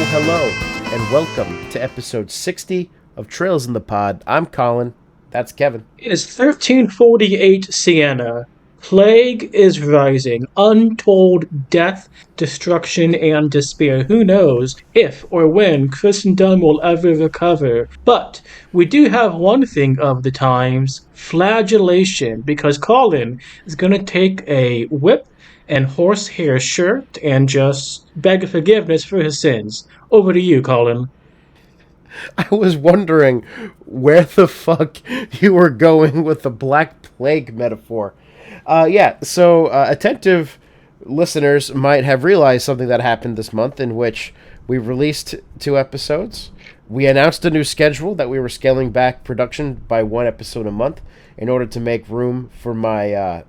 hello, and welcome to episode 60 of Trails in the Pod. I'm Colin. That's Kevin. It is 1348 Sienna. Plague is rising. Untold death, destruction, and despair. Who knows if or when Christendom will ever recover. But we do have one thing of the times flagellation, because Colin is going to take a whip and horsehair shirt and just beg forgiveness for his sins. Over to you, Colin. I was wondering where the fuck you were going with the Black Plague metaphor. So attentive listeners might have realized something that happened this month in which we released 2 episodes. We announced a new schedule that we were scaling back production by 1 episode a month in order to make room for my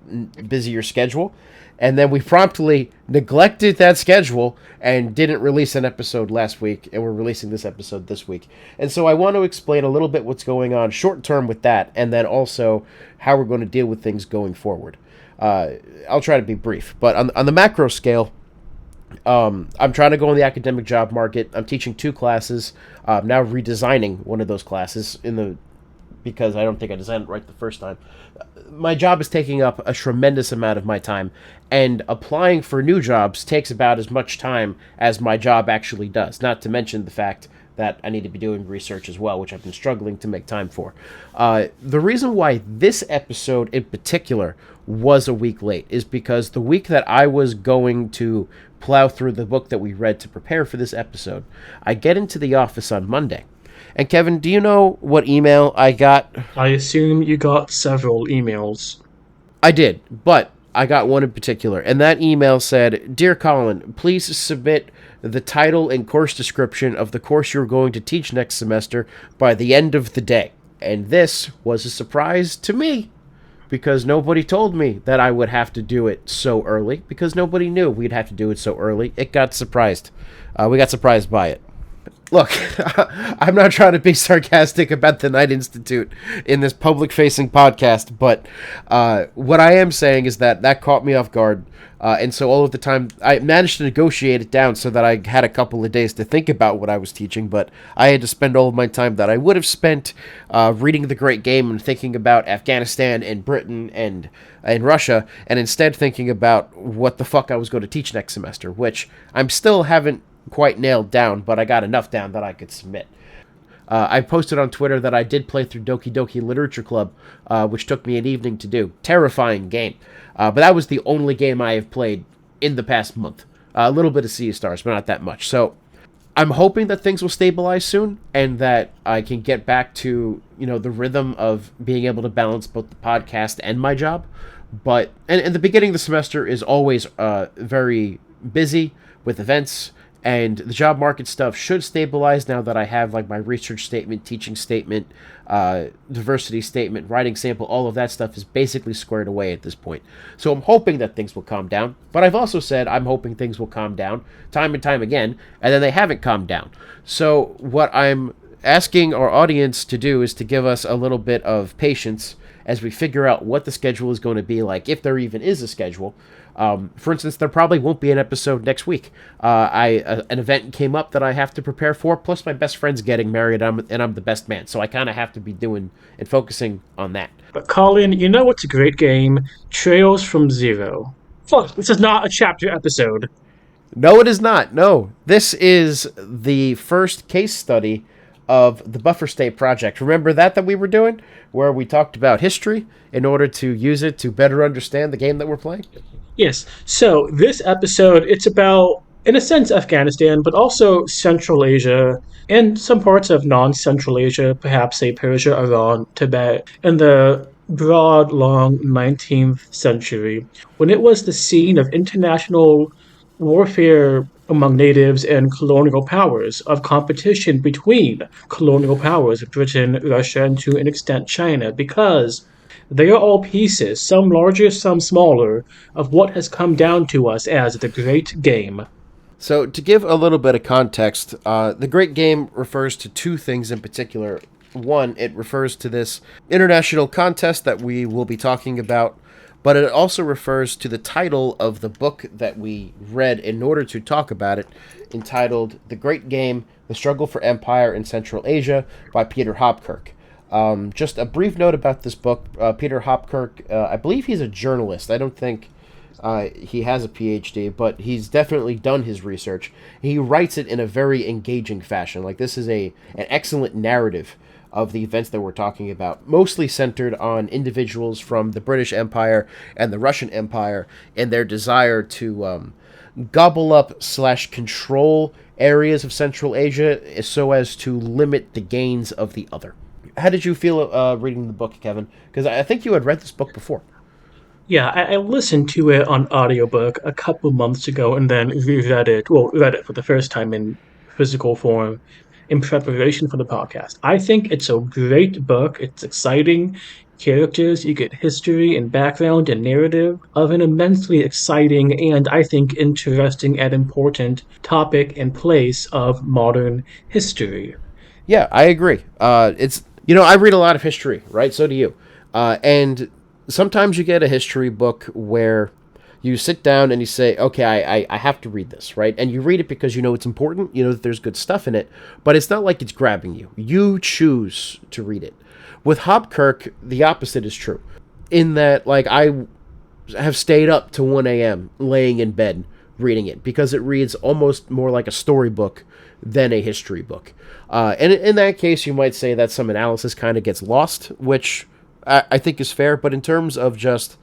busier schedule. And then we promptly neglected that schedule and didn't release an episode last week, and we're releasing this episode this week. And so I want to explain a little bit what's going on short term with that, and then also how we're going to deal with things going forward. I'll try to be brief, but on the macro scale, I'm trying to go in the academic job market. I'm teaching 2 classes. I'm now redesigning one of those classes because I don't think I designed it right the first time. My job is taking up a tremendous amount of my time, and applying for new jobs takes about as much time as my job actually does, not to mention the fact that I need to be doing research as well, which I've been struggling to make time for. The reason why this episode in particular was a week late is because the week that I was going to plow through the book that we read to prepare for this episode, I get into the office on Monday. And Kevin, do you know what email I got? I assume you got several emails. I did, but I got one in particular. And that email said, "Dear Colin, please submit the title and course description of the course you're going to teach next semester by the end of the day." And this was a surprise to me, because nobody told me that I would have to do it so early, because nobody knew we'd have to do it so early. We got surprised by it. Look, I'm not trying to be sarcastic about the Knight Institute in this public-facing podcast, but what I am saying is that caught me off guard, and so all of the time, I managed to negotiate it down so that I had a couple of days to think about what I was teaching, but I had to spend all of my time that I would have spent reading The Great Game and thinking about Afghanistan and Britain and Russia, and instead thinking about what the fuck I was going to teach next semester, which I'm still haven't quite nailed down, but I got enough down that I could submit. I posted on Twitter that I did play through Doki Doki Literature Club, which took me an evening to do. Terrifying game. But that was the only game I have played in the past month. A little bit of Sea of Stars, but not that much. So I'm hoping that things will stabilize soon and that I can get back to, the rhythm of being able to balance both the podcast and my job. But and the beginning of the semester is always very busy with events. And the job market stuff should stabilize now that I have my research statement, teaching statement, diversity statement, writing sample, all of that stuff is basically squared away at this point. So I'm hoping that things will calm down. But I've also said I'm hoping things will calm down time and time again, and then they haven't calmed down. So what I'm asking our audience to do is to give us a little bit of patience as we figure out what the schedule is going to be like, if there even is a schedule. For instance, there probably won't be an episode next week. An event came up that I have to prepare for, plus my best friend's getting married, and I'm the best man, so I kind of have to be doing and focusing on that. But Colin, you know what's a great game? Trails from Zero. Fuck, this is not a chapter episode. No, it is not. No. This is the first case study of the Buffer State Project. Remember that we were doing? Where we talked about history in order to use it to better understand the game that we're playing? Yes. So this episode, it's about, in a sense, Afghanistan, but also Central Asia and some parts of non-Central Asia, perhaps say Persia, Iran, Tibet, in the broad, long 19th century, when it was the scene of international warfare among natives and colonial powers, of competition between colonial powers, Britain, Russia, and to an extent China, because they are all pieces, some larger, some smaller, of what has come down to us as the Great Game. So, to give a little bit of context, the Great Game refers to 2 things in particular. One, it refers to this international contest that we will be talking about but it also refers to the title of the book that we read in order to talk about it, entitled The Great Game: The Struggle for Empire in Central Asia by Peter Hopkirk. Just a brief note about this book. Peter Hopkirk, I believe he's a journalist. I don't think he has a PhD, but he's definitely done his research. He writes it in a very engaging fashion. Like, this is an excellent narrative of the events that we're talking about, mostly centered on individuals from the British Empire and the Russian Empire and their desire to gobble up slash control areas of Central Asia so as to limit the gains of the other. How did you feel reading the book, Kevin? Because I think you had read this book before. Yeah, I listened to it on audiobook a couple months ago and then reread it, well, read it for the first time in physical form in preparation for the podcast. I think it's a great book. It's exciting characters. You get history and background and narrative of an immensely exciting and I think interesting and important topic and place of modern history. Yeah, I agree. I read a lot of history, right? So do you. And sometimes you get a history book where you sit down and you say, okay, I have to read this, right? And you read it because you know it's important, you know that there's good stuff in it, but it's not like it's grabbing you. You choose to read it. With Hopkirk, the opposite is true. In that, like, I have stayed up to 1 a.m. laying in bed reading it because it reads almost more like a storybook than a history book. And in that case, you might say that some analysis kind of gets lost, which I think is fair. But in terms of just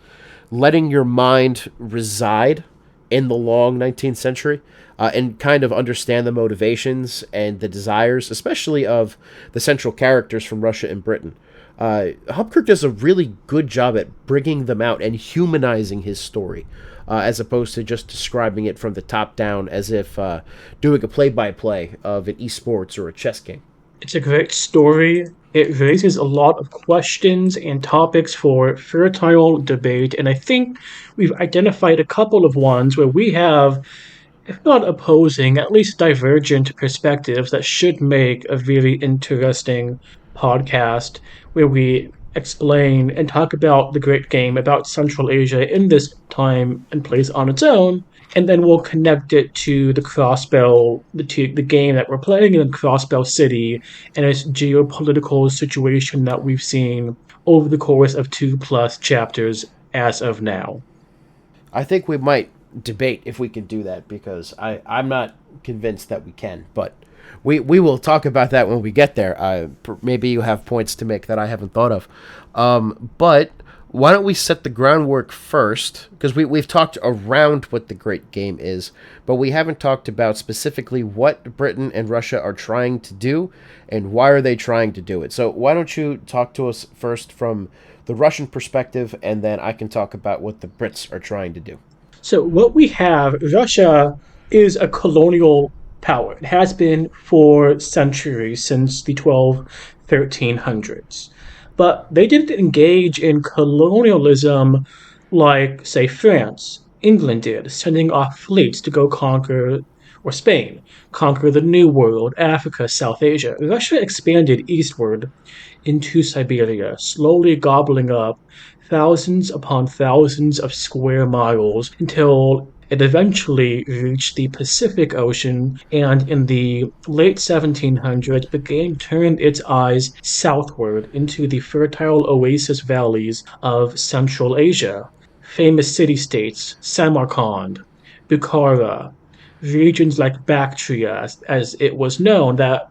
letting your mind reside in the long 19th century and kind of understand the motivations and the desires, especially of the central characters from Russia and Britain, Hopkirk does a really good job at bringing them out and humanizing his story, as opposed to just describing it from the top down as if doing a play-by-play of an esports or a chess game. It's a great story. It raises a lot of questions and topics for fertile debate, and I think we've identified a couple of ones where we have, if not opposing, at least divergent perspectives that should make a very interesting podcast where we explain and talk about the great game about Central Asia in this time and place on its own, and then we'll connect it to the Crossbell, the game that we're playing in Crossbell City and its geopolitical situation that we've seen over the course of 2+ chapters as of now. I think we might debate if we can do that because I'm not convinced that we can, but we will talk about that when we get there. Maybe you have points to make that I haven't thought of. But why don't we set the groundwork first? Because we've talked around what the Great Game is, but we haven't talked about specifically what Britain and Russia are trying to do and why are they trying to do it. So why don't you talk to us first from the Russian perspective, and then I can talk about what the Brits are trying to do. So what we have, Russia is a colonial power. It has been for centuries, since the 1300s. But they didn't engage in colonialism like, say, France, England did, sending off fleets to go conquer, or Spain, conquer the New World, Africa, South Asia. Russia expanded eastward into Siberia, slowly gobbling up thousands upon thousands of square miles until it eventually reached the Pacific Ocean and in the late 1700s began to turn its eyes southward into the fertile oasis valleys of Central Asia. Famous city-states, Samarkand, Bukhara, regions like Bactria, as it was known, that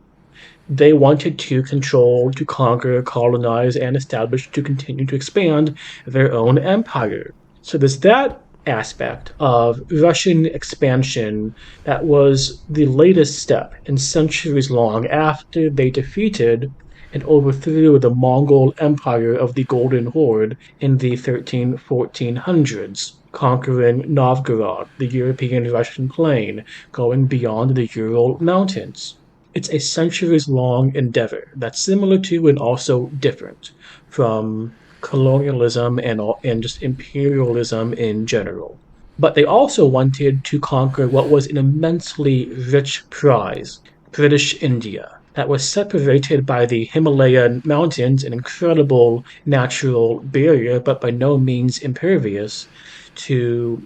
they wanted to control, to conquer, colonize, and establish to continue to expand their own empire. So there's that aspect of Russian expansion that was the latest step in centuries long after they defeated and overthrew the Mongol Empire of the Golden Horde in the 1400s, conquering Novgorod, the European Russian plain, going beyond the Ural Mountains. It's a centuries-long endeavor that's similar to and also different from colonialism and just imperialism in general. But they also wanted to conquer what was an immensely rich prize, British India. that was separated by the Himalayan mountains, an incredible natural barrier, but by no means impervious to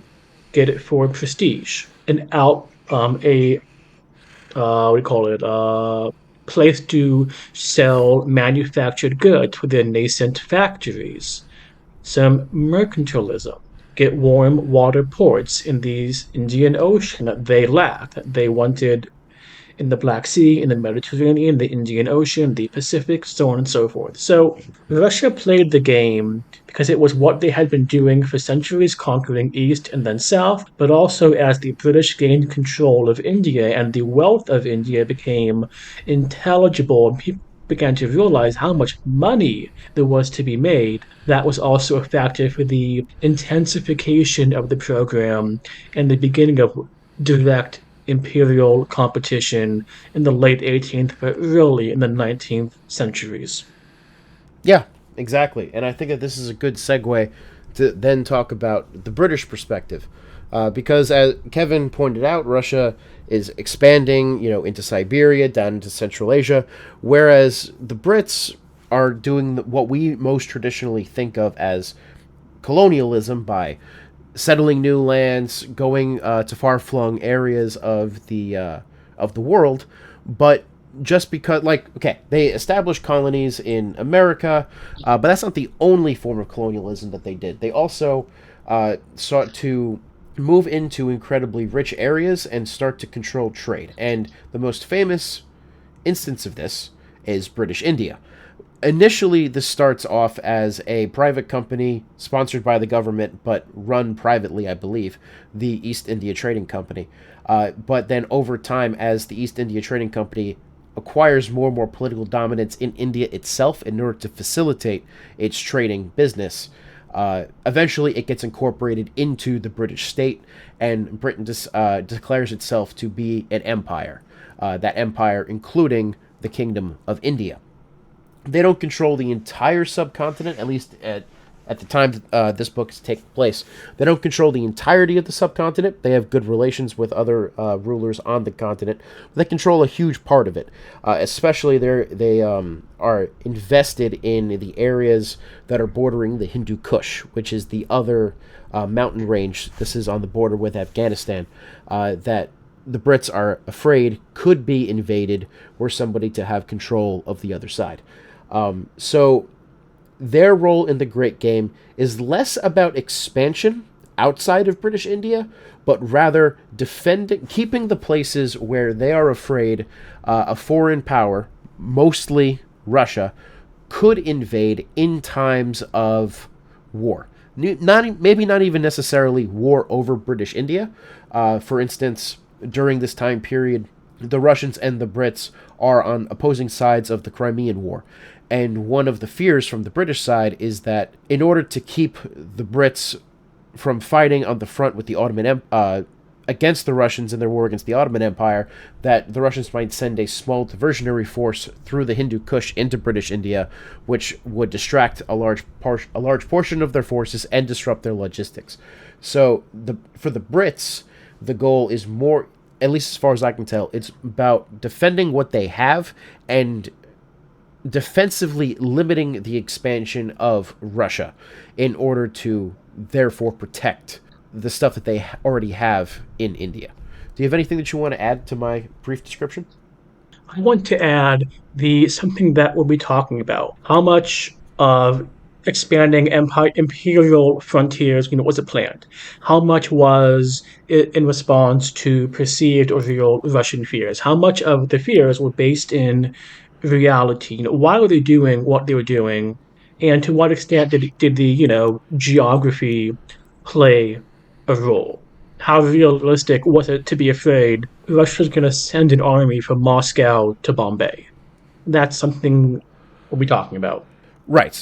get it for prestige. And out a what do you call it? Place to sell manufactured goods within nascent factories. Some mercantilism. Get warm water ports in the Indian Ocean that they lacked, that they wanted in the Black Sea, in the Mediterranean, the Indian Ocean, the Pacific, so on and so forth. So Russia played the game because it was what they had been doing for centuries, conquering east and then south, but also as the British gained control of India and the wealth of India became intelligible and people began to realize how much money there was to be made. That was also a factor for the intensification of the program and the beginning of direct imperial competition in the late 18th, but really in the 19th centuries. Yeah, exactly. And I think that this is a good segue to then talk about the British perspective. Because as Kevin pointed out, Russia is expanding, into Siberia, down into Central Asia, whereas the Brits are doing what we most traditionally think of as colonialism by settling new lands, going to far-flung areas of the world, but just because, okay, they established colonies in America, but that's not the only form of colonialism that they did. They also sought to move into incredibly rich areas and start to control trade. And the most famous instance of this is British India. Initially, this starts off as a private company sponsored by the government, but run privately, I believe, the East India Trading Company. But then over time, as the East India Trading Company acquires more and more political dominance in India itself in order to facilitate its trading business, eventually it gets incorporated into the British state, and Britain declares itself to be an empire. That empire including the Kingdom of India. They don't control the entire subcontinent, at least at the time this book is taking place. They don't control the entirety of the subcontinent. They have good relations with other rulers on the continent. But they control a huge part of it. Especially they are invested in the areas that are bordering the Hindu Kush, which is the other mountain range. This is on the border with Afghanistan, that the Brits are afraid could be invaded were somebody to have control of the other side. So their role in the Great Game is less about expansion outside of British India, but rather keeping the places where they are afraid a foreign power, mostly Russia, could invade in times of war. Maybe not even necessarily war over British India. For instance, during this time period, the Russians and the Brits are on opposing sides of the Crimean War. And one of the fears from the British side is that in order to keep the Brits from fighting on the front with the Ottoman against the Russians in their war against the Ottoman Empire, that the Russians might send a small diversionary force through the Hindu Kush into British India, which would distract a large portion of their forces and disrupt their logistics. So for the Brits, the goal is more, at least as far as I can tell, it's about defending what they have and defensively limiting the expansion of Russia in order to therefore protect the stuff that they already have in India. Do you have anything that you want to add to my brief description? I want to add the something that we'll be talking about. How much of expanding imperial frontiers, was it planned? How much was it in response to perceived or real Russian fears? How much of the fears were based in reality? Why were they doing what they were doing? And to what extent did the, geography play a role? How realistic was it to be afraid Russia's going to send an army from Moscow to Bombay? That's something we'll be talking about. Right.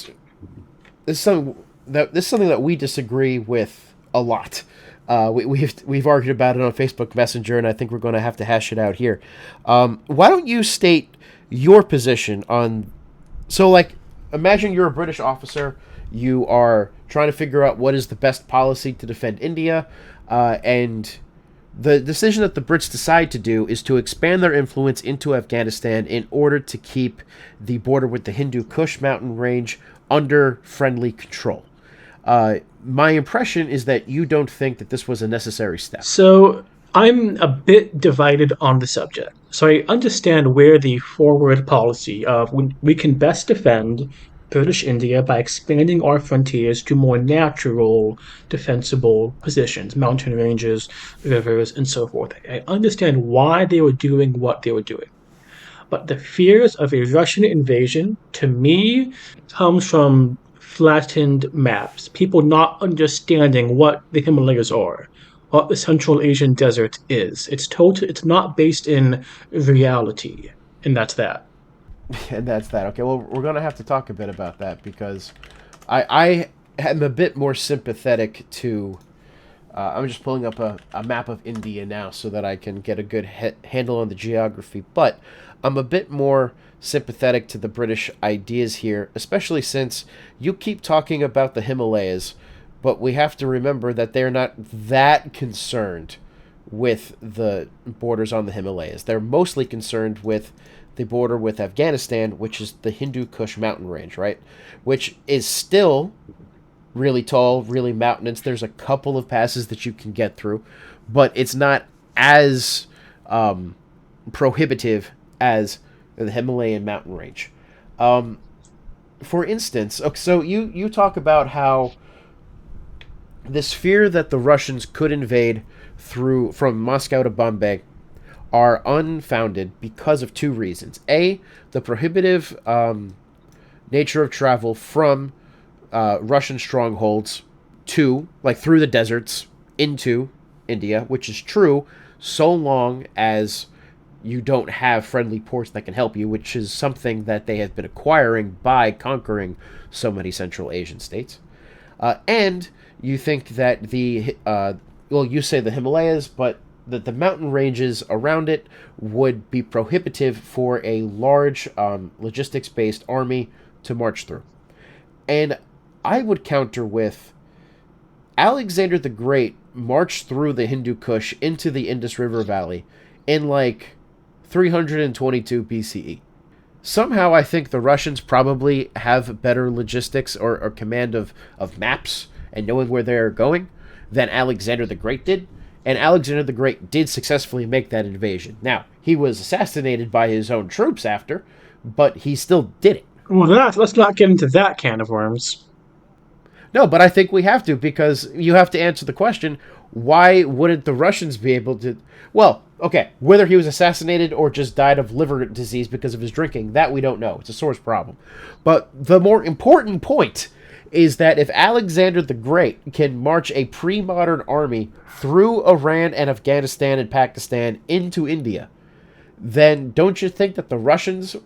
This is something that we disagree with a lot. We've argued about it on Facebook Messenger, and I think we're going to have to hash it out here. Why don't you state your position on? So, imagine you're a British officer. You are trying to figure out what is the best policy to defend India, and The decision that the Brits decide to do is to expand their influence into Afghanistan in order to keep the border with the Hindu Kush mountain range under friendly control. My impression is that you don't think that this was a necessary step. So I'm a bit divided on the subject. So I understand where the forward policy of we can best defend British India by expanding our frontiers to more natural, defensible positions, mountain ranges, rivers, and so forth. I understand why they were doing what they were doing. But the fears of a Russian invasion, to me, comes from flattened maps, people not understanding what the Himalayas are, what the Central Asian desert is. It's not based in reality, and that's that. And that's that. Okay, well, we're going to have to talk a bit about that because I am a bit more sympathetic to. I'm just pulling up a map of India now so that I can get a good handle on the geography. But I'm a bit more sympathetic to the British ideas here, especially since you keep talking about the Himalayas, but we have to remember that they're not that concerned with the borders on the Himalayas. They're mostly concerned with the border with Afghanistan, which is the Hindu Kush mountain range, right? Which is still really tall, really mountainous. There's a couple of passes that you can get through, but it's not as prohibitive as the Himalayan mountain range. For instance, okay, so you talk about how this fear that the Russians could invade through from Moscow to Bombay are unfounded because of two reasons. A, the prohibitive nature of travel from Russian strongholds to, like, through the deserts into India, which is true so long as you don't have friendly ports that can help you, which is something that they have been acquiring by conquering so many Central Asian states. And you think that you say the Himalayas, but that the mountain ranges around it would be prohibitive for a large logistics-based army to march through. And I would counter with Alexander the Great marched through the Hindu Kush into the Indus River Valley in like 322 BCE. Somehow I think the Russians probably have better logistics or command of maps and knowing where they're going than Alexander the Great did. And Alexander the Great did successfully make that invasion. Now, he was assassinated by his own troops after, but he still did it. Well, let's not get into that can of worms. No, but I think we have to because you have to answer the question, why wouldn't the Russians be able to... Well, okay, whether he was assassinated or just died of liver disease because of his drinking, that we don't know. It's a source problem. But the more important point is that if Alexander the Great can march a pre-modern army through Iran and Afghanistan and Pakistan into India, then don't you think that the Russians,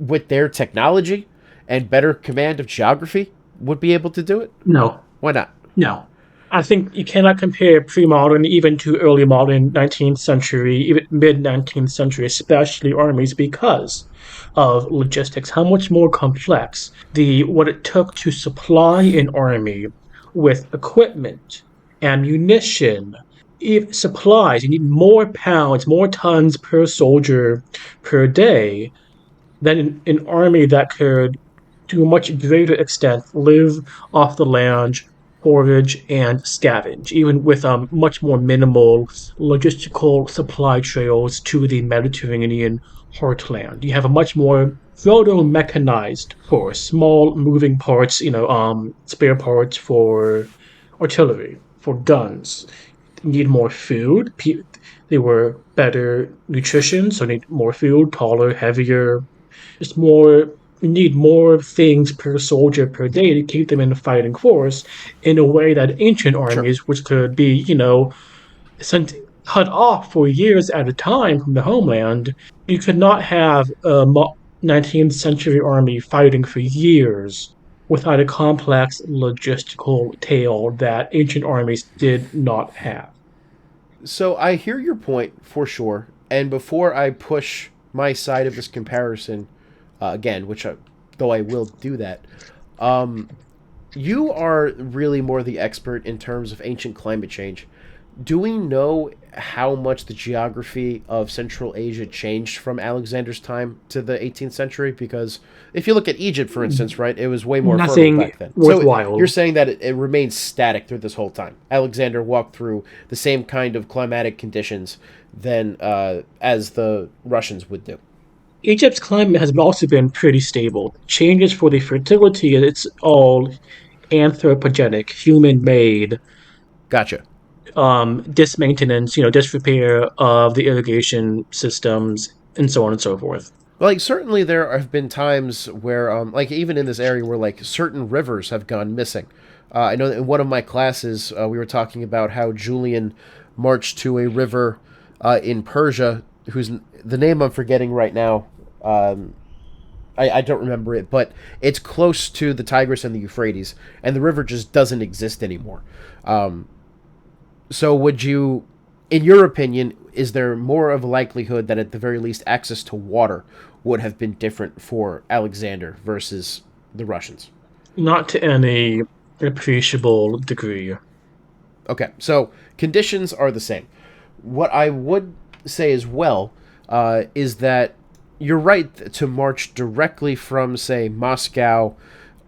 with their technology and better command of geography, would be able to do it? No, Why not? no. I think you cannot compare pre-modern even to early modern 19th century, even mid-19th century, especially armies because of logistics, how much more complex what it took to supply an army with equipment, ammunition, supplies. You need more pounds, more tons per soldier per day than an army that could, to a much greater extent, live off the land, forage, and scavenge, even with much more minimal logistical supply trails to the Mediterranean heartland. You have a much more proto-mechanized force, small moving parts, spare parts for artillery, for guns. You need more food. They were better nutrition, so need more food, taller, heavier, just more. You need more things per soldier per day to keep them in the fighting force in a way that ancient Sure. armies, which could be, sent cut off for years at a time from the homeland, you could not have a 19th century army fighting for years without a complex logistical tale that ancient armies did not have. So I hear your point for sure. And before I push my side of this comparison again, though I will do that, you are really more the expert in terms of ancient climate change. Do we know how much the geography of Central Asia changed from Alexander's time to the 18th century? Because if you look at Egypt, for instance, right, it was way more fertile Nothing back then. So you're worthwhile. saying that it remains static through this whole time. Alexander walked through the same kind of climatic conditions than as the Russians would do. Egypt's climate has also been pretty stable. Changes for the fertility, it's all anthropogenic, human made, Gotcha. dismaintenance, disrepair of the irrigation systems, and so on and so forth. Like certainly there have been times where like even in this area where like certain rivers have gone missing. I know that in one of my classes we were talking about how Julian marched to a river in Persia whose the name I'm forgetting right now. I don't remember it, but it's close to the Tigris and the Euphrates, and the river just doesn't exist anymore. Um, so would you, in your opinion, is there more of a likelihood that at the very least access to water would have been different for Alexander versus the Russians? Not to any appreciable degree. Okay, so conditions are the same. What I would say as well is that you're right to march directly from, say, Moscow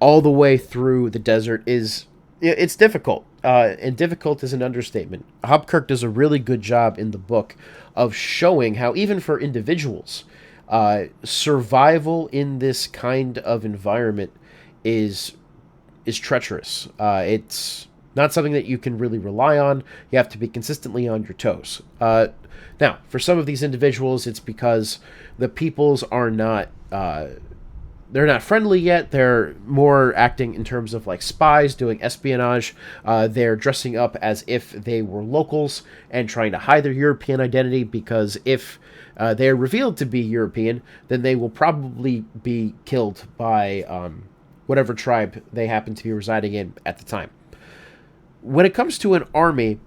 all the way through the desert is it's difficult. And difficult is an understatement. Hopkirk does a really good job in the book of showing how even for individuals, survival in this kind of environment is is treacherous. It's not something that you can really rely on. You have to be consistently on your toes. Now, for some of these individuals, it's because the peoples are not they're not friendly yet. They're more acting in terms of like spies, doing espionage. They're dressing up as if they were locals and trying to hide their European identity because if they're revealed to be European, then they will probably be killed by whatever tribe they happen to be residing in at the time. When it comes to an army,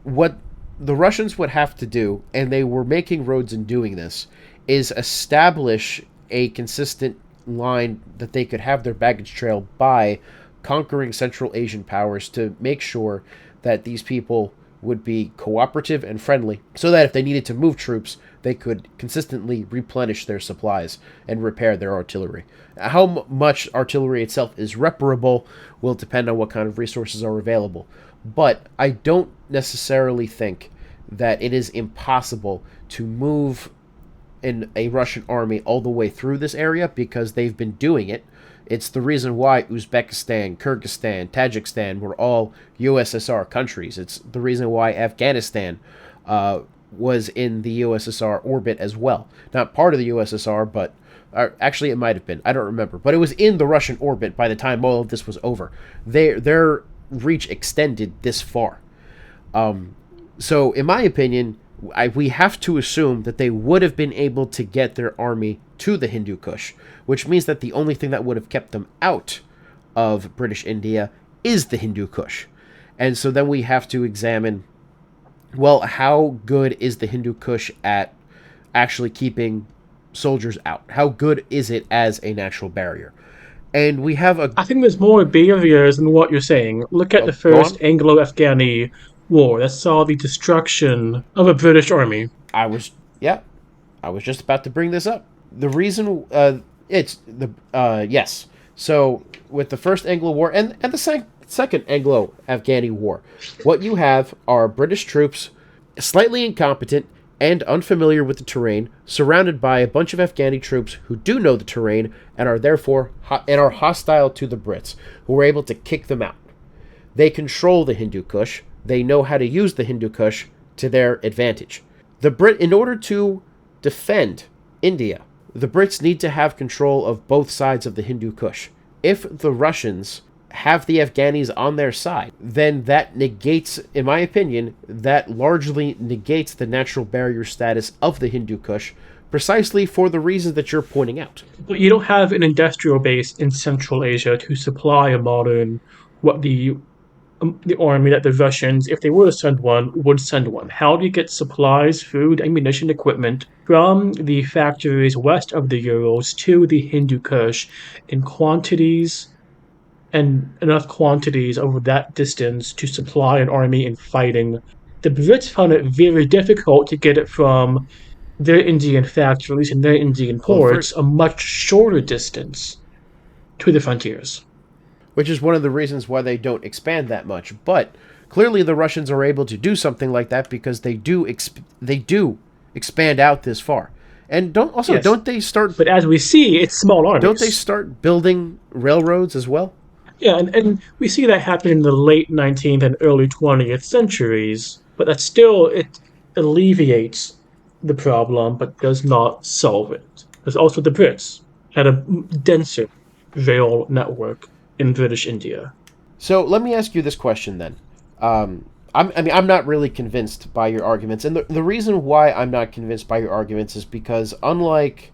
what the Russians would have to do, and they were making roads in doing this, is establish a consistent line that they could have their baggage trail by conquering Central Asian powers to make sure that these people would be cooperative and friendly so that if they needed to move troops, they could consistently replenish their supplies and repair their artillery. How much artillery itself is reparable will depend on what kind of resources are available. But I don't necessarily think that it is impossible to move in a Russian army all the way through this area because they've been doing it. It's the reason why Uzbekistan, Kyrgyzstan, Tajikistan were all USSR countries. It's the reason why Afghanistan was in the USSR orbit as well. Not part of the USSR, but actually it might have been. I don't remember. But it was in the Russian orbit by the time all of this was over. Their reach extended this far. So, in my opinion, we have to assume that they would have been able to get their army to the Hindu Kush, which means that the only thing that would have kept them out of British India is the Hindu Kush. And so then we have to examine, well, how good is the Hindu Kush at actually keeping soldiers out? How good is it as a natural barrier? And we have a... I think there's more barriers than what you're saying. Look at the Go first on. Anglo-Afghani war that saw the destruction of a British army. I was... Yeah, I was just about to bring this up. The reason... it's the... yes. So, with the First Anglo War and the Second Anglo-Afghani War, what you have are British troops, slightly incompetent and unfamiliar with the terrain, surrounded by a bunch of Afghani troops who do know the terrain and are therefore and are hostile to the Brits, who were able to kick them out. They control the Hindu Kush. They know how to use the Hindu Kush to their advantage. In order to defend India, the Brits need to have control of both sides of the Hindu Kush. If the Russians have the Afghanis on their side, then that negates, in my opinion, that largely negates the natural barrier status of the Hindu Kush, precisely for the reasons that you're pointing out. But you don't have an industrial base in Central Asia to supply a modern, what the army that the Russians, if they were to send one, would send one. How do you get supplies, food, ammunition, equipment from the factories west of the Urals to the Hindu Kush in quantities and enough quantities over that distance to supply an army in fighting. The Brits found it very difficult to get it from their Indian factories and their Indian Well, ports a much shorter distance to the frontiers. which is one of the reasons why they don't expand that much. But clearly, the Russians are able to do something like that because they do expand out this far. And Yes, but as we see, it's small don't they armies. start building railroads as well? Yeah, and we see that happen in the late 19th and early 20th centuries, but that still it alleviates the problem but does not solve it. Because also the Brits had a denser rail network in British India. So let me ask you this question then. I'm not really convinced by your arguments, and the reason why I'm not convinced by your arguments is because unlike,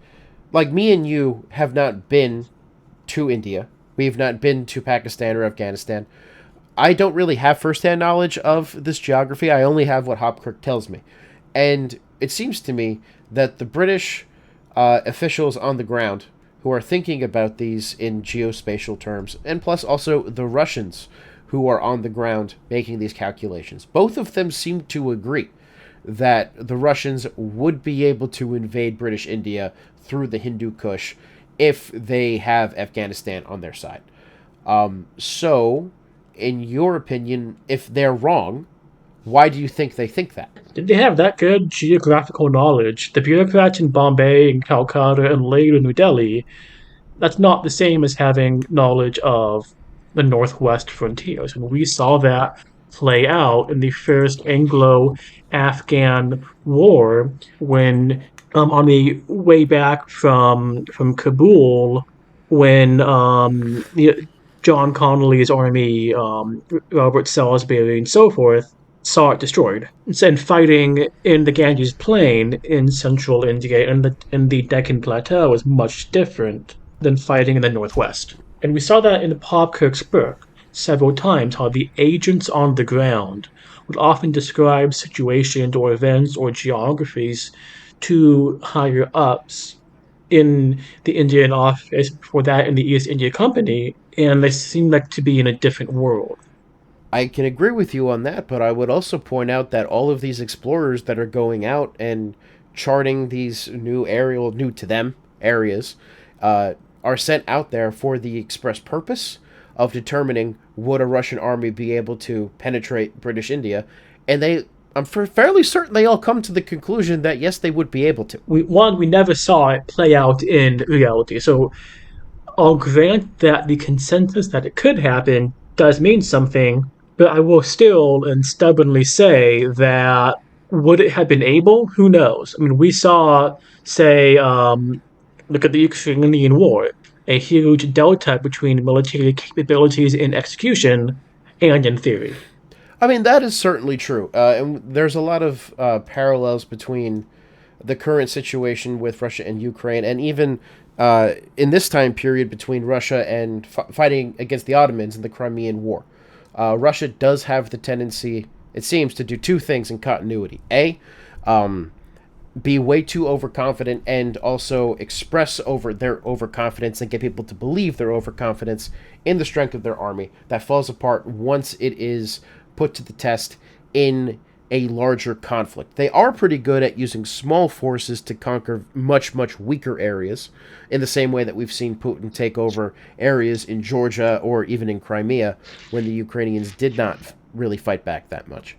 like me and you have not been to India, we've not been to Pakistan or Afghanistan. I don't really have firsthand knowledge of this geography. I only have what Hopkirk tells me, and it seems to me that the British officials on the ground who are thinking about these in geospatial terms, and plus also the Russians who are on the ground making these calculations. Both of them seem to agree that the Russians would be able to invade British India through the Hindu Kush if they have Afghanistan on their side. So, in your opinion, if they're wrong, why do you think that? Did they have that good geographical knowledge? The bureaucrats in Bombay and Calcutta and later New Delhi, that's not the same as having knowledge of the Northwest frontiers. And we saw that play out in the first Anglo Afghan War when, on the way back from Kabul, when John Connolly's army, Robert Salisbury, and so forth, saw it destroyed. And fighting in the Ganges Plain in central India and the Deccan Plateau is much different than fighting in the Northwest. And we saw that in Popkirk's book several times, how the agents on the ground would often describe situations or events or geographies to higher ups in the Indian office, before that in the East India Company, and they seem like to be in a different world. I can agree with you on that, but I would also point out that all of these explorers that are going out and charting these new to them areas, are sent out there for the express purpose of determining would a Russian army be able to penetrate British India, and I'm fairly certain they all come to the conclusion that yes, they would be able to. We never saw it play out in reality, so I'll grant that the consensus that it could happen does mean something, but I will still and stubbornly say that would it have been able? Who knows? I mean, we saw, say, look at the Ukrainian war, a huge delta between military capabilities in execution and in theory. I mean, that is certainly true. And there's a lot of parallels between the current situation with Russia and Ukraine, and even in this time period between Russia and fighting against the Ottomans in the Crimean War. Russia does have the tendency, it seems, to do two things in continuity. A, be way too overconfident and also express their overconfidence and get people to believe their overconfidence in the strength of their army. That falls apart once it is put to the test in a larger conflict. They are pretty good at using small forces to conquer much, much weaker areas, in the same way that we've seen Putin take over areas in Georgia or even in Crimea when the Ukrainians did not really fight back that much.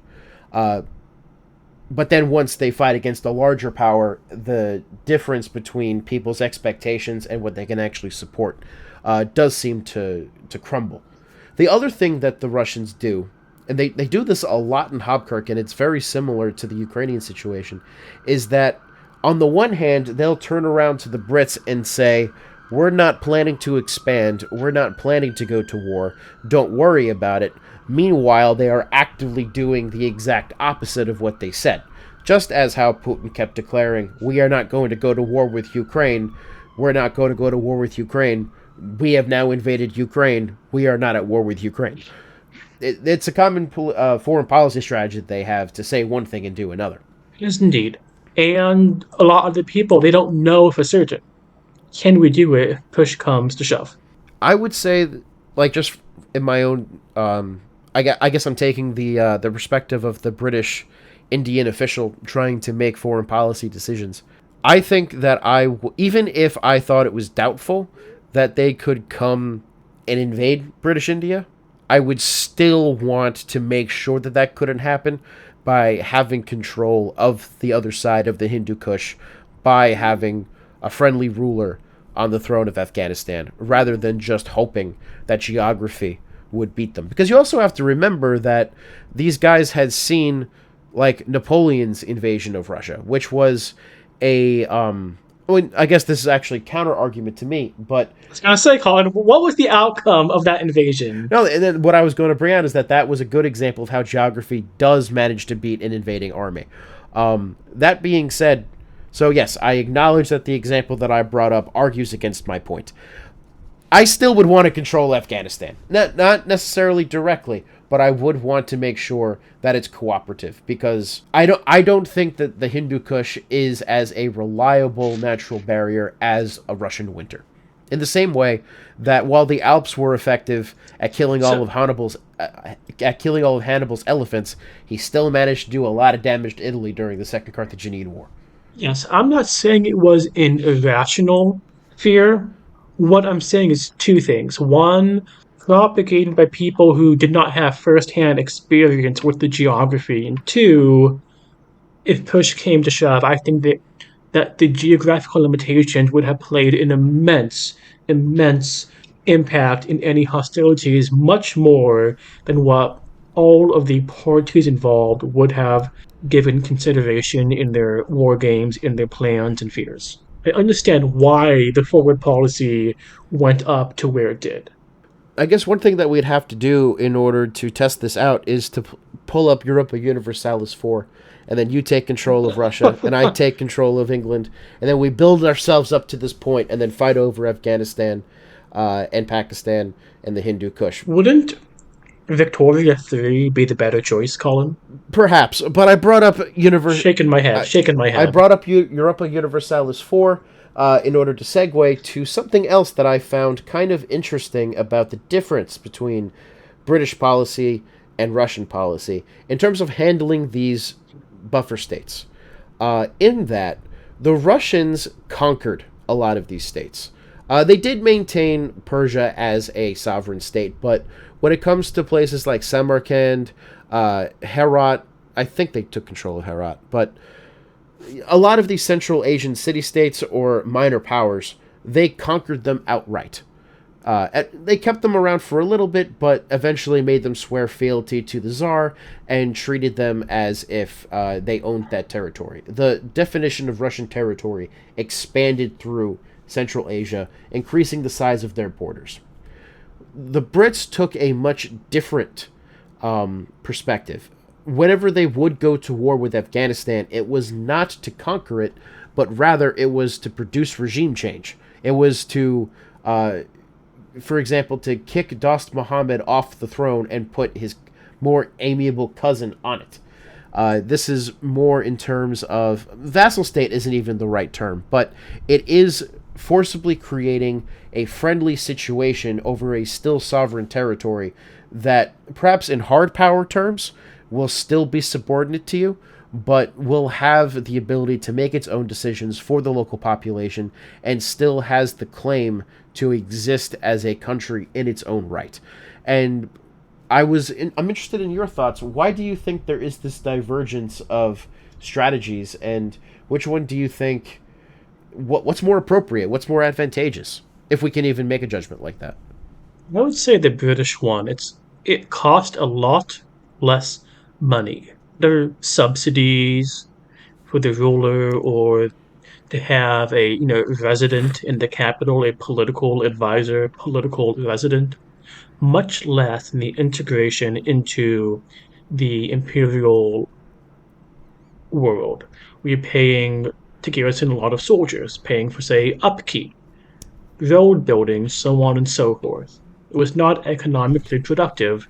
But then once they fight against a larger power, the difference between people's expectations and what they can actually support does seem to crumble. The other thing that the Russians do, and they do this a lot in Hobkirk, and it's very similar to the Ukrainian situation, is that on the one hand, they'll turn around to the Brits and say, we're not planning to expand, we're not planning to go to war, don't worry about it. Meanwhile, they are actively doing the exact opposite of what they said. Just as how Putin kept declaring, we are not going to go to war with Ukraine, we're not going to go to war with Ukraine, we have now invaded Ukraine, we are not at war with Ukraine. It's a common foreign policy strategy that they have to say one thing and do another. Yes, indeed. And a lot of the people, they don't know for certain. Can we do it if push comes to shove? I would say, like, just in my own, I guess I'm taking the perspective of the British Indian official trying to make foreign policy decisions. I think that even if I thought it was doubtful that they could come and invade British India, I would still want to make sure that that couldn't happen by having control of the other side of the Hindu Kush, by having a friendly ruler on the throne of Afghanistan, rather than just hoping that geography would beat them. Because you also have to remember that these guys had seen like Napoleon's invasion of Russia, which was a well, I guess this is actually counter argument to me, but I was gonna say, Colin, what was the outcome of that invasion? no. And then what I was going to bring out is that that was a good example of how geography does manage to beat an invading army. That being said, so yes, I acknowledge that the example that I brought up argues against my point. I still would want to control Afghanistan. Not necessarily directly, but I would want to make sure that it's cooperative, because I don't think that the Hindu Kush is as a reliable natural barrier as a Russian winter. In the same way that while the Alps were effective at killing all So, of Hannibal's elephants, he still managed to do a lot of damage to Italy during the Second Carthaginian War. yes, I'm not saying it was an irrational fear. What I'm saying is two things. One, propagated by people who did not have firsthand experience with the geography. And two, if push came to shove, I think that the geographical limitations would have played an immense impact in any hostilities, much more than what all of the parties involved would have given consideration in their war games, in their plans and fears. I understand why the forward policy went up to where it did. I guess one thing that we'd have to do in order to test this out is to pull up Europa Universalis 4, and then you take control of Russia, and I take control of England, and then we build ourselves up to this point, and then fight over Afghanistan and Pakistan and the Hindu Kush. Wouldn't Victoria 3 be the better choice, Colin? Perhaps, but I brought up Shaking my head, shaking my I head. brought up Europa Universalis 4 in order to segue to something else that I found kind of interesting about the difference between British policy and Russian policy in terms of handling these buffer states. In that, the Russians conquered a lot of these states. They did maintain Persia as a sovereign state, but when it comes to places like Samarkand, Herat, I think they took control of Herat, but a lot of these Central Asian city-states or minor powers, they conquered them outright. They kept them around for a little bit, but eventually made them swear fealty to the Tsar and treated them as if they owned that territory. The definition of Russian territory expanded through Central Asia, increasing the size of their borders. The Brits took a much different perspective. Whenever they would go to war with Afghanistan, it was not to conquer it, but rather it was to produce regime change. It was to, for example, to kick Dost Muhammad off the throne and put his more amiable cousin on it. This is more in terms of vassal state isn't even the right term, but it is forcibly creating a friendly situation over a still sovereign territory that perhaps in hard power terms will still be subordinate to you, but will have the ability to make its own decisions for the local population and still has the claim to exist as a country in its own right. And I'm interested in your thoughts. Why do you think there is this divergence of strategies, and which one do you think what's more appropriate, what's more advantageous, if we can even make a judgment like that? I would say the British one. It cost a lot less money. There are subsidies for the ruler or to have a resident in the capital, a political advisor, political resident, much less than the integration into the imperial world. We're paying to garrison a lot of soldiers, paying for, say, upkeep, road building, so on and so forth. It was not economically productive,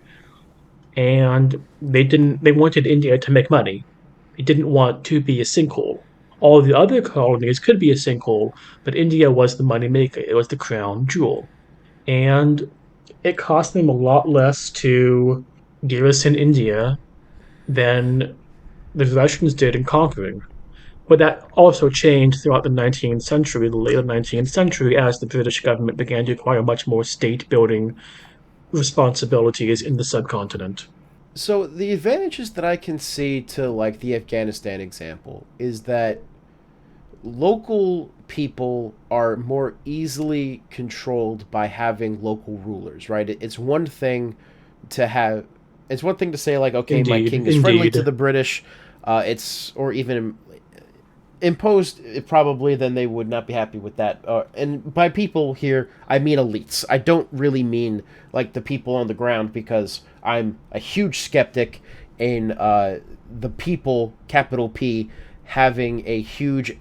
and they wanted India to make money. They didn't want to be a sinkhole. All the other colonies could be a sinkhole, but India was the money maker. It was the crown jewel. And it cost them a lot less to garrison India than the Russians did in conquering. But that also changed throughout the 19th century, the later 19th century, as the British government began to acquire much more state building responsibilities in the subcontinent. So the advantages that I can see to like the Afghanistan example is that local people are more easily controlled by having local rulers, right? It's one thing to have, it's one thing to say like, okay, my Indeed, king is friendly indeed. to the British, it's or even imposed probably, then they would not be happy with that. And by people here, I mean elites. I don't really mean like the people on the ground because I'm a huge skeptic in the people, capital P, having a huge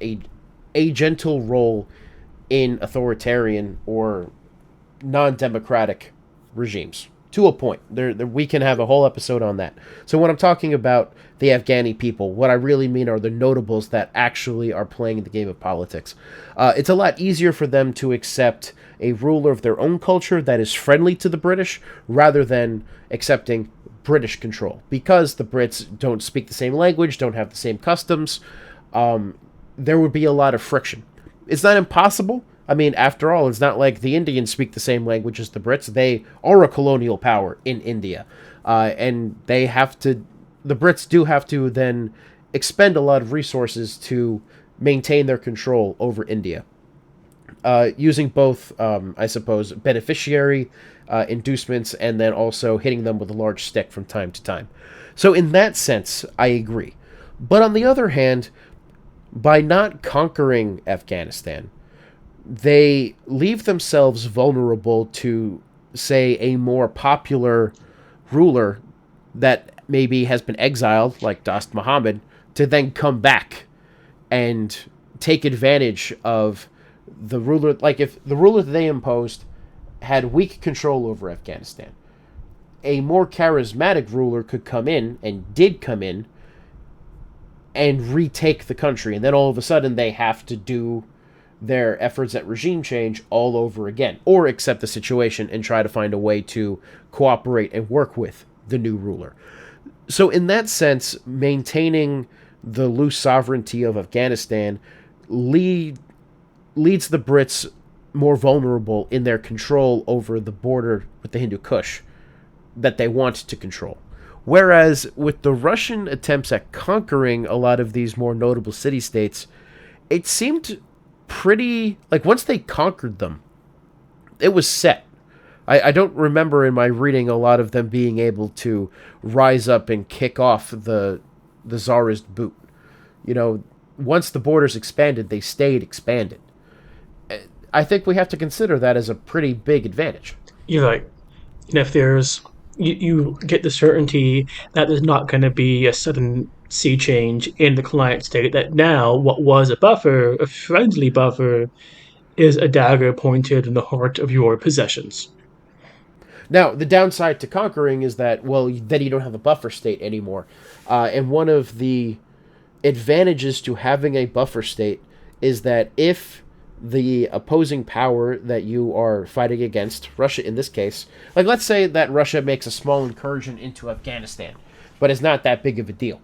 a gentle role in authoritarian or non-democratic regimes to a point. We can have a whole episode on that. So when I'm talking about the Afghani people, what I really mean are the notables that actually are playing the game of politics. It's a lot easier for them to accept a ruler of their own culture that is friendly to the British rather than accepting British control because the Brits don't speak the same language, don't have the same customs. There would be a lot of friction. It's not impossible. I mean, after all, it's not like the Indians speak the same language as the Brits. They are a colonial power in India. And they have to, the Brits do have to then expend a lot of resources to maintain their control over India. Using both, I suppose, beneficiary inducements and then also hitting them with a large stick from time to time. So, in that sense, I agree. But on the other hand, by not conquering Afghanistan, they leave themselves vulnerable to, say, a more popular ruler that maybe has been exiled, like Dost Muhammad, to then come back and take advantage of the ruler. Like, if the ruler that they imposed had weak control over Afghanistan, a more charismatic ruler could come in, and did come in, and retake the country. And then all of a sudden they have to do their efforts at regime change all over again, or accept the situation and try to find a way to cooperate and work with the new ruler. So, in that sense, maintaining the loose sovereignty of Afghanistan leads the Brits more vulnerable in their control over the border with the Hindu Kush that they want to control. Whereas with the Russian attempts at conquering a lot of these more notable city states, it seemed pretty like once they conquered them, it was set. I don't remember in my reading a lot of them being able to rise up and kick off the czarist boot. You know, once the borders expanded, they stayed expanded. I think we have to consider that as a pretty big advantage. You're right. And if there's you get the certainty that there's not going to be a sudden sea change in the client state, that now what was a buffer, a friendly buffer, is a dagger pointed in the heart of your possessions. Now, the downside to conquering is that, well, then you don't have a buffer state anymore. And one of the advantages to having a buffer state is that if the opposing power that you are fighting against, Russia in this case, like let's say that Russia makes a small incursion into Afghanistan, but it's not that big of a deal.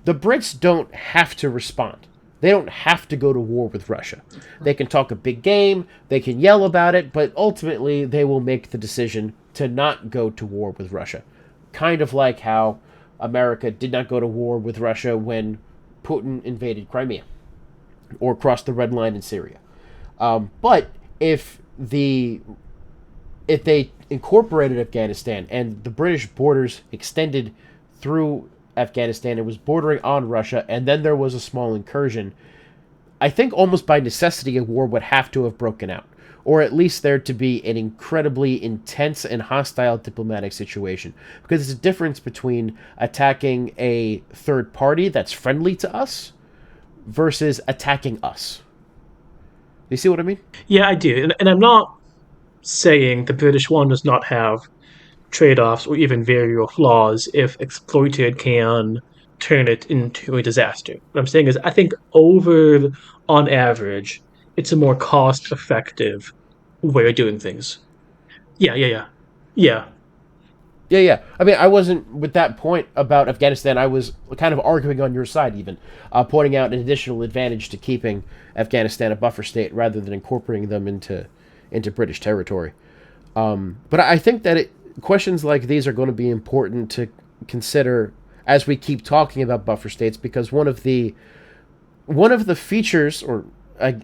The Brits don't have to respond. They don't have to go to war with Russia. They can talk a big game, they can yell about it, but ultimately they will make the decision to not go to war with Russia. Kind of like how America did not go to war with Russia when Putin invaded Crimea or crossed the red line in Syria. But if they incorporated Afghanistan and the British borders extended through Afghanistan, it was bordering on Russia, and then there was a small incursion, I think almost by necessity a war would have to have broken out, or at least there to be an incredibly intense and hostile diplomatic situation, because there's a difference between attacking a third party that's friendly to us versus attacking us. Do you see what I mean? Yeah, I do. And I'm not saying the British one does not have trade offs or even variable flaws if exploited can turn it into a disaster. What I'm saying is, I think on average, it's a more cost effective way of doing things. Yeah, yeah, yeah. Yeah. Yeah, yeah. I mean, I wasn't with that point about Afghanistan. I was kind of arguing on your side, even pointing out an additional advantage to keeping Afghanistan a buffer state rather than incorporating them into British territory. But I think that questions like these are going to be important to consider as we keep talking about buffer states, because one of the features, or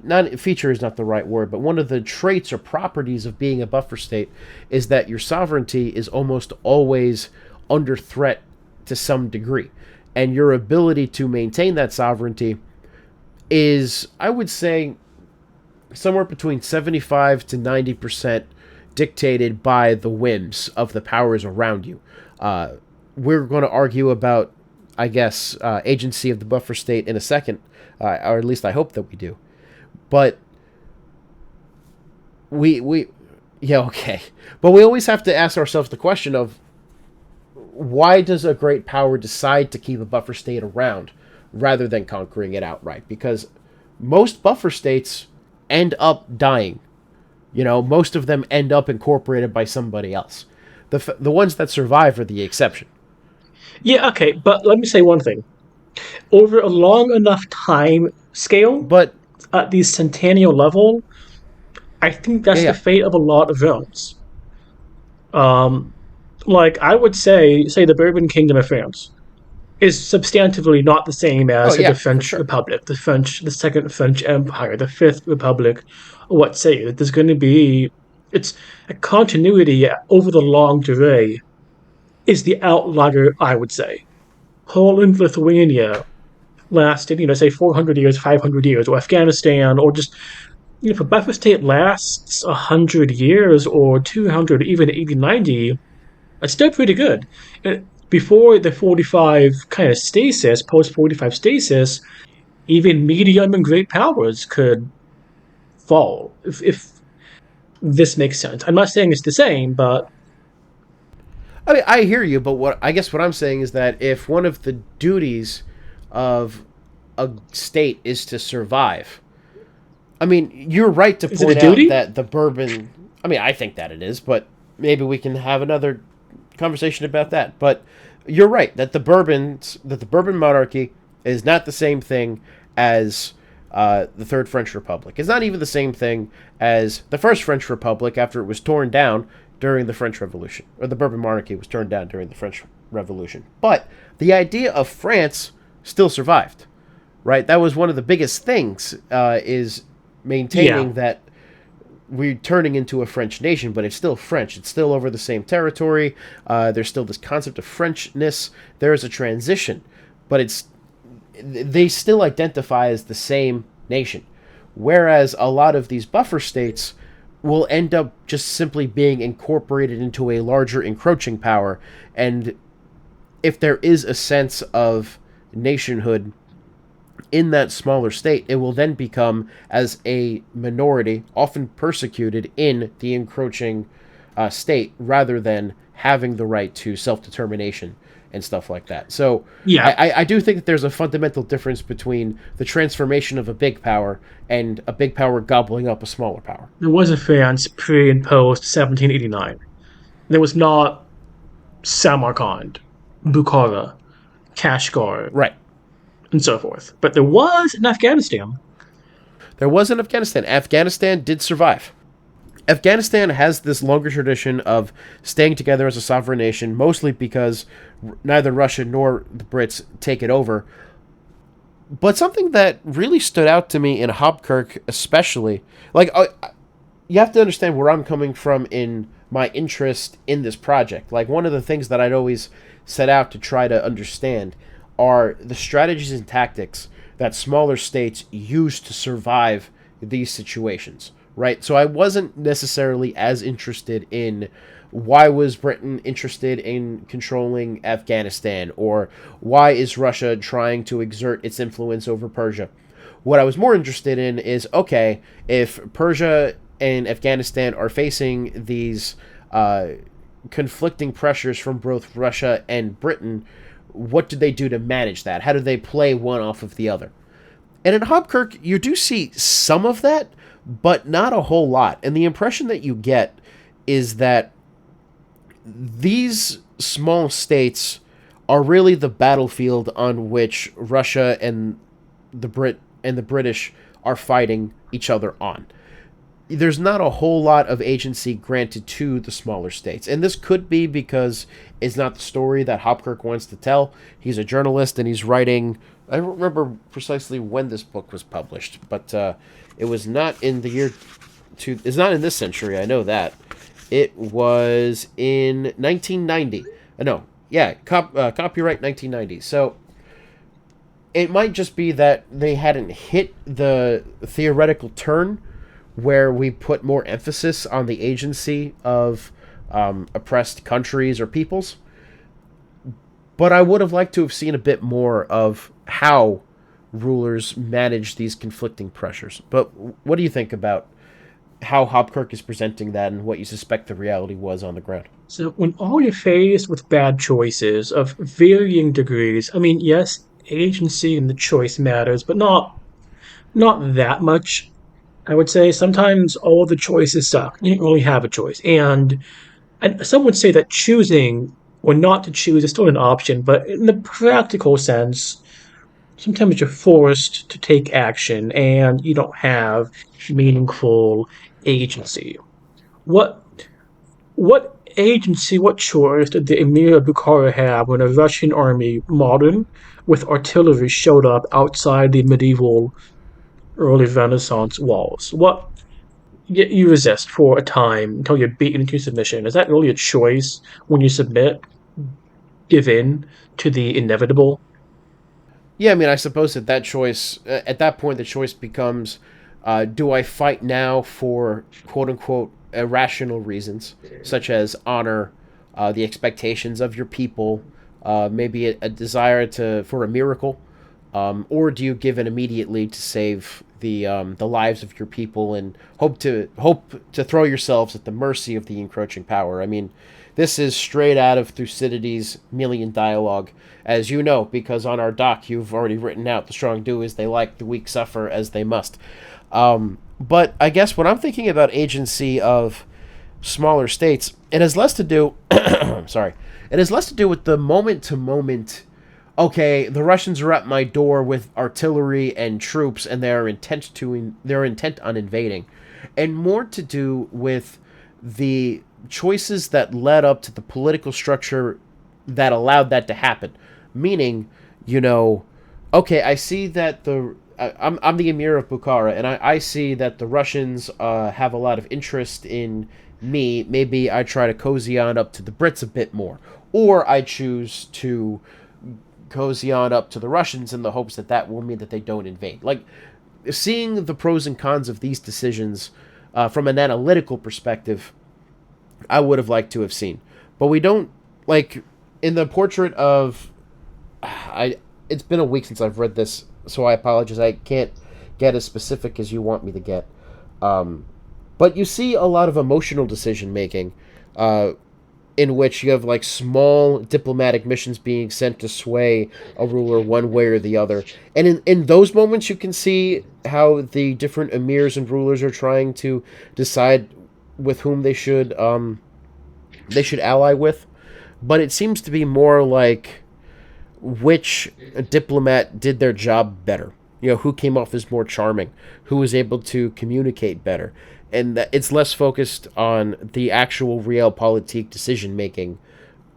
not feature is not the right word, but one of the traits or properties of being a buffer state is that your sovereignty is almost always under threat to some degree. And your ability to maintain that sovereignty is, I would say, somewhere between 75 to 90% dictated by the whims of the powers around you. We're going to argue about, I guess, agency of the buffer state in a second, or at least I hope that we do. But we yeah, okay. But we always have to ask ourselves the question of, why does a great power decide to keep a buffer state around rather than conquering it outright? Because most buffer states end up dying. Most of them end up incorporated by somebody else. The ones that survive are the exception. Yeah, okay, but let me say one thing. Over a long enough time scale, But at the centennial level, I think yeah, that's the yeah. fate of a lot of realms. Um, like I would say the Bourbon Kingdom of France is substantively not the same Oh as say, the yeah, for French sure. Republic, the Second French Empire, the Fifth Republic. What say that there's going to be? It's a continuity over the long durée is the outlier, I would say. Poland, Lithuania lasted, say 400 years, 500 years, or Afghanistan, or just if a buffer state lasts 100 years or 200, even 80, 90, it's still pretty good. Before the 45 kind of stasis, post 45 stasis, even medium and great powers could fall. If this makes sense. I'm not saying it's the same, but I mean, I hear you, but what I'm saying is that if one of the duties of a state is to survive, I mean, you're right to is it a point out duty? that the bourbon. I mean, I think that it is, but maybe we can have another conversation about that. But you're right that the Bourbon monarchy is not the same thing as the Third French Republic. It's not even the same thing as the First French Republic after it was torn down during the French Revolution, or the Bourbon monarchy was turned down during the French Revolution. But the idea of France still survived, right? That was one of the biggest things, is Yeah. maintaining that we're turning into a French nation, but it's still French. It's still over the same territory. There's still this concept of Frenchness. There is a transition, but they still identify as the same nation. Whereas a lot of these buffer states will end up just simply being incorporated into a larger encroaching power. And if there is a sense of nationhood in that smaller state, it will then become as a minority, often persecuted in the encroaching state, rather than having the right to self determination and stuff like that. So Yeah. I do think that there's a fundamental difference between the transformation of a big power and a big power gobbling up a smaller power. There was a France pre and post 1789. There was not Samarkand, Bukhara, Kashgar, Right. and so forth. But there was in Afghanistan. There was in Afghanistan. Afghanistan did survive. Afghanistan has this longer tradition of staying together as a sovereign nation, mostly because neither Russia nor the Brits take it over. But something that really stood out to me in Hobkirk, especially, like, you have to understand where I'm coming from in my interest in this project. Like, one of the things that I'd always set out to try to understand are the strategies and tactics that smaller states use to survive these situations, right? So I wasn't necessarily as interested in why was Britain interested in controlling Afghanistan, or why is Russia trying to exert its influence over Persia. What I was more interested in is, okay, if Persia and Afghanistan are facing these conflicting pressures from both Russia and Britain, what do they do to manage that? How do they play one off of the other? And in Hobkirk, you do see some of that, but not a whole lot. And the impression that you get is that these small states are really the battlefield on which Russia and the British are fighting each other on. There's not a whole lot of agency granted to the smaller states. And this could be because it's not the story that Hopkirk wants to tell. He's a journalist and he's writing. I don't remember precisely when this book was published, but it was not in the year it's not in this century, I know that. It was in 1990. No, yeah, copyright 1990. So it might just be that they hadn't hit the theoretical turn where we put more emphasis on the agency of oppressed countries or peoples. But I would have liked to have seen a bit more of how rulers manage these conflicting pressures. But what do you think about how Hopkirk is presenting that and what you suspect the reality was on the ground? So when all you're faced with bad choices of varying degrees, I mean, yes, agency and the choice matters, but not that much. I would say sometimes all the choices suck. You don't really have a choice. And some would say that choosing or not to choose is still an option, but in the practical sense, sometimes you're forced to take action and you don't have meaningful agency. What what agency, what choice did the Emir of Bukhara have when a Russian army, modern, with artillery showed up outside the medieval early Renaissance walls? What you resist for a time until you're beaten into submission. Is that really a choice when you submit, give in to the inevitable? Yeah, I mean, I suppose that choice, at that point, the choice becomes do I fight now for quote unquote irrational reasons, such as honor, the expectations of your people, maybe a desire for a miracle, or do you give in immediately to save the lives of your people and hope to throw yourselves at the mercy of the encroaching power? I mean, this is straight out of Thucydides' Melian dialogue, as you know, because on our doc you've already written out the strong do as they like, the weak suffer as they must. But I guess when I'm thinking about agency of smaller states, it has less to do. Sorry, it has less to do with the moment to moment. Okay, the Russians are at my door with artillery and troops, and they're intent on invading, and more to do with the choices that led up to the political structure that allowed that to happen. Meaning, okay, I see that I'm the Emir of Bukhara, and I see that the Russians have a lot of interest in me. Maybe I try to cozy on up to the Brits a bit more, or I choose to cozy on up to the Russians in the hopes that that will mean that they don't invade. Like, seeing the pros and cons of these decisions from an analytical perspective, I would have liked to have seen. But we don't, like, in the portrait of... It's been a week since I've read this, so I apologize. I can't get as specific as you want me to get. But you see a lot of emotional decision-making in which you have, like, small diplomatic missions being sent to sway a ruler one way or the other. And in those moments, you can see how the different emirs and rulers are trying to decide with whom they should ally with. But it seems to be more like which diplomat did their job better. Who came off as more charming, who was able to communicate better. And that it's less focused on the actual realpolitik decision-making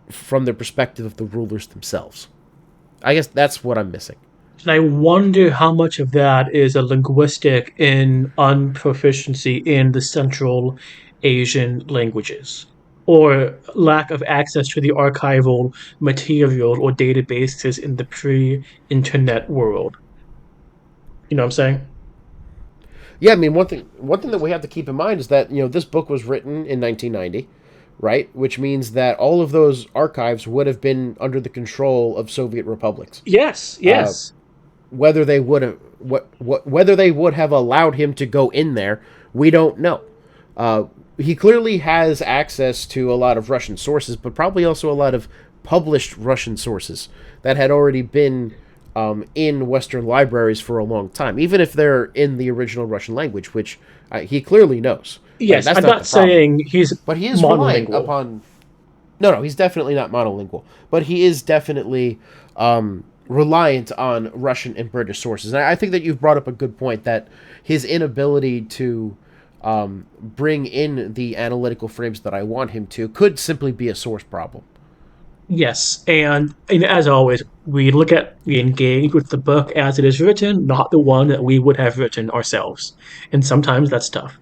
from the perspective of the rulers themselves. I guess that's what I'm missing. And I wonder how much of that is a linguistic in unproficiency in the Central Asian languages, or lack of access to the archival material or databases in the pre-internet world. You know what I'm saying? Yeah, I mean, one thing that we have to keep in mind is that this book was written in 1990, right? Which means that all of those archives would have been under the control of Soviet republics. Yes, yes. Whether they would have whether they would have allowed him to go in there, we don't know. He clearly has access to a lot of Russian sources, but probably also a lot of published Russian sources that had already been in Western libraries for a long time, even if they're in the original Russian language, which he clearly knows. Yes, That's I'm not not the problem. saying he's But he is relying monolingual. upon... No, he's definitely not monolingual, but he is definitely reliant on Russian and British sources. And I think that you've brought up a good point that his inability to bring in the analytical frames that I want him to could simply be a source problem. Yes, and as always, we engage with the book as it is written, not the one that we would have written ourselves. And sometimes that's tough.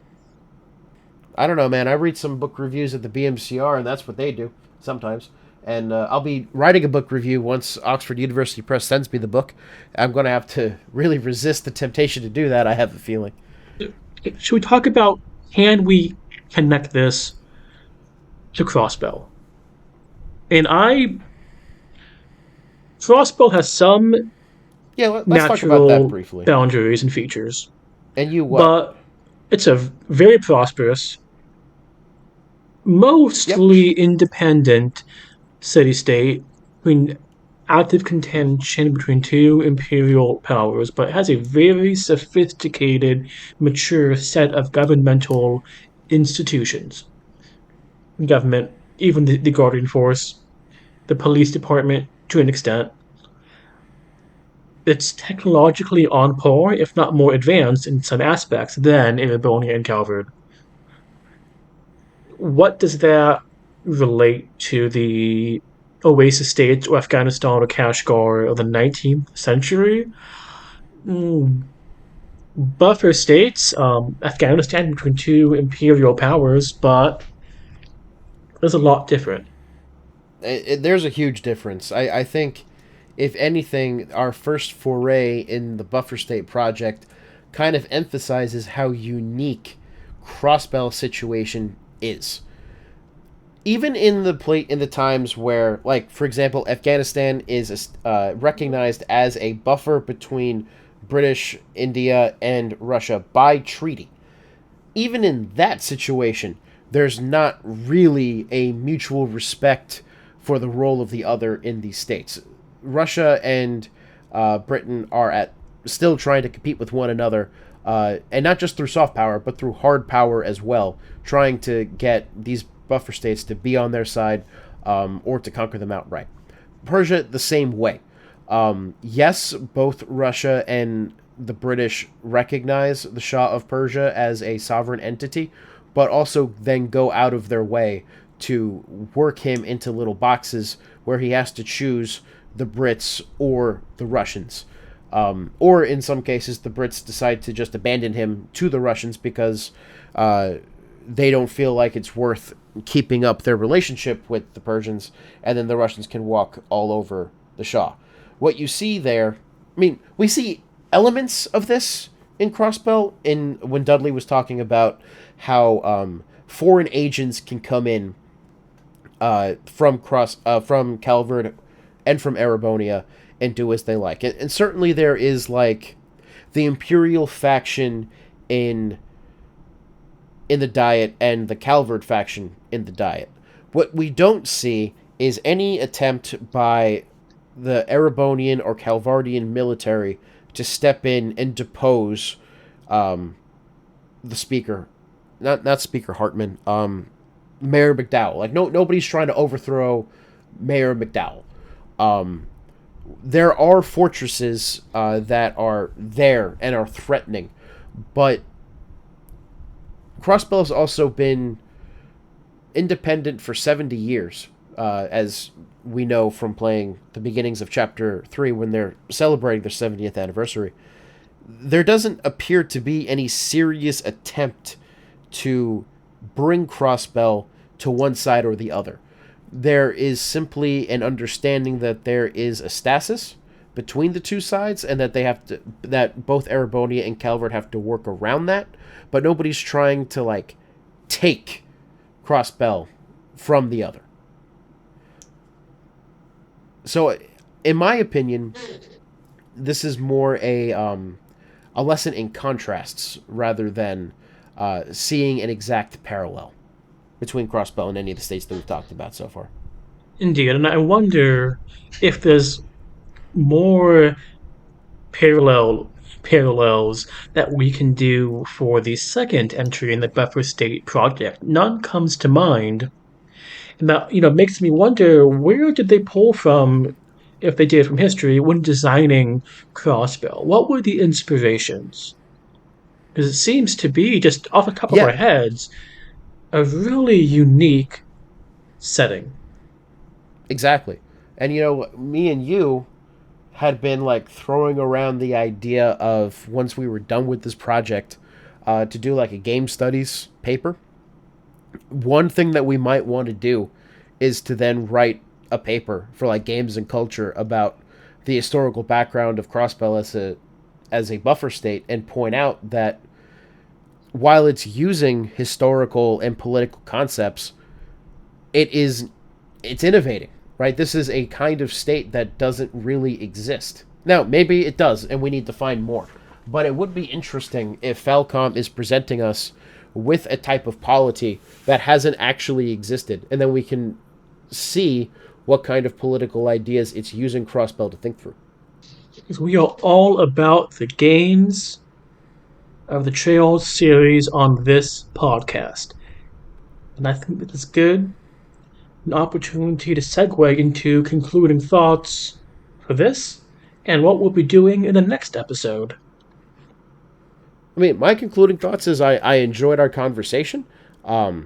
I don't know, man. I read some book reviews at the BMCR, and that's what they do sometimes. And I'll be writing a book review once Oxford University Press sends me the book. I'm going to have to really resist the temptation to do that, I have a feeling. Should we talk about, can we connect this to Crossbell? And Crossbell has some Yeah, let's talk about that natural briefly. boundaries and features, And you what? but it's a very prosperous, Yep. mostly independent city state between active contention between two imperial powers, but it has a very sophisticated, mature set of governmental institutions. Government, even the Guardian Force, the police department to an extent. It's technologically on par, if not more advanced in some aspects than Erebonia and Calvard. What does that relate to the Oasis states or Afghanistan or Kashgar of the 19th century? Mm, buffer states, Afghanistan between two imperial powers, but there's a lot different. There's a huge difference. I think, if anything, our first foray in the Buffer State project kind of emphasizes how unique Crossbell situation is. Even in the times where, like for example, Afghanistan is recognized as a buffer between British India and Russia by treaty. Even in that situation, there's not really a mutual respect for the role of the other in these states. Russia and Britain are at still trying to compete with one another, and not just through soft power, but through hard power as well, trying to get these buffer states to be on their side, or to conquer them outright. Persia, the same way. Yes, both Russia and the British recognize the Shah of Persia as a sovereign entity, but also then go out of their way to work him into little boxes where he has to choose the Brits or the Russians. Or in some cases, the Brits decide to just abandon him to the Russians because they don't feel like it's worth keeping up their relationship with the Persians, and then the Russians can walk all over the Shah. What you see there, I mean, we see elements of this in Crossbell in when Dudley was talking about how foreign agents can come in from Calvert and from Erebonia and do as they like. And certainly there is like the Imperial faction in the Diet and the Calvert faction in the Diet. What we don't see is any attempt by the Erebonian or Calvardian military to step in and depose the speaker, not Speaker Hartman, Mayor McDowell. Like nobody's trying to overthrow Mayor McDowell. There are fortresses that are there and are threatening, but Crossbell has also been independent for 70 years, as we know from playing the beginnings of Chapter 3 when they're celebrating their 70th anniversary. There doesn't appear to be any serious attempt to bring Crossbell to one side or the other. There is simply an understanding that there is a stasis between the two sides, and that both Erebonia and Calvert have to work around that, but nobody's trying to like take Crossbell from the other. So, in my opinion, this is more a lesson in contrasts rather than seeing an exact parallel between Crossbell and any of the states that we've talked about so far. Indeed, and I wonder if there's more parallels that we can do for the second entry in the buffer state project. None comes to mind, And that, makes me wonder, where did they pull from, if they did from history, when designing Crossbell? What were the inspirations? Because it seems to be, just off the top of our Yeah, heads, a really unique setting. exactly. And me and you had been like throwing around the idea of once we were done with this project, to do like a game studies paper. One thing that we might want to do is to then write a paper for like games and culture about the historical background of Crossbell as a buffer state, and point out that while it's using historical and political concepts, it's innovating, right? This is a kind of state that doesn't really exist. Now, maybe it does, and we need to find more. But it would be interesting if Falcom is presenting us with a type of polity that hasn't actually existed, and then we can see what kind of political ideas it's using Crossbell to think through. Because we are all about the games of the Trails series on this podcast. And I think that is good. An opportunity to segue into concluding thoughts for this and what we'll be doing in the next episode. I mean, my concluding thoughts is I enjoyed our conversation. I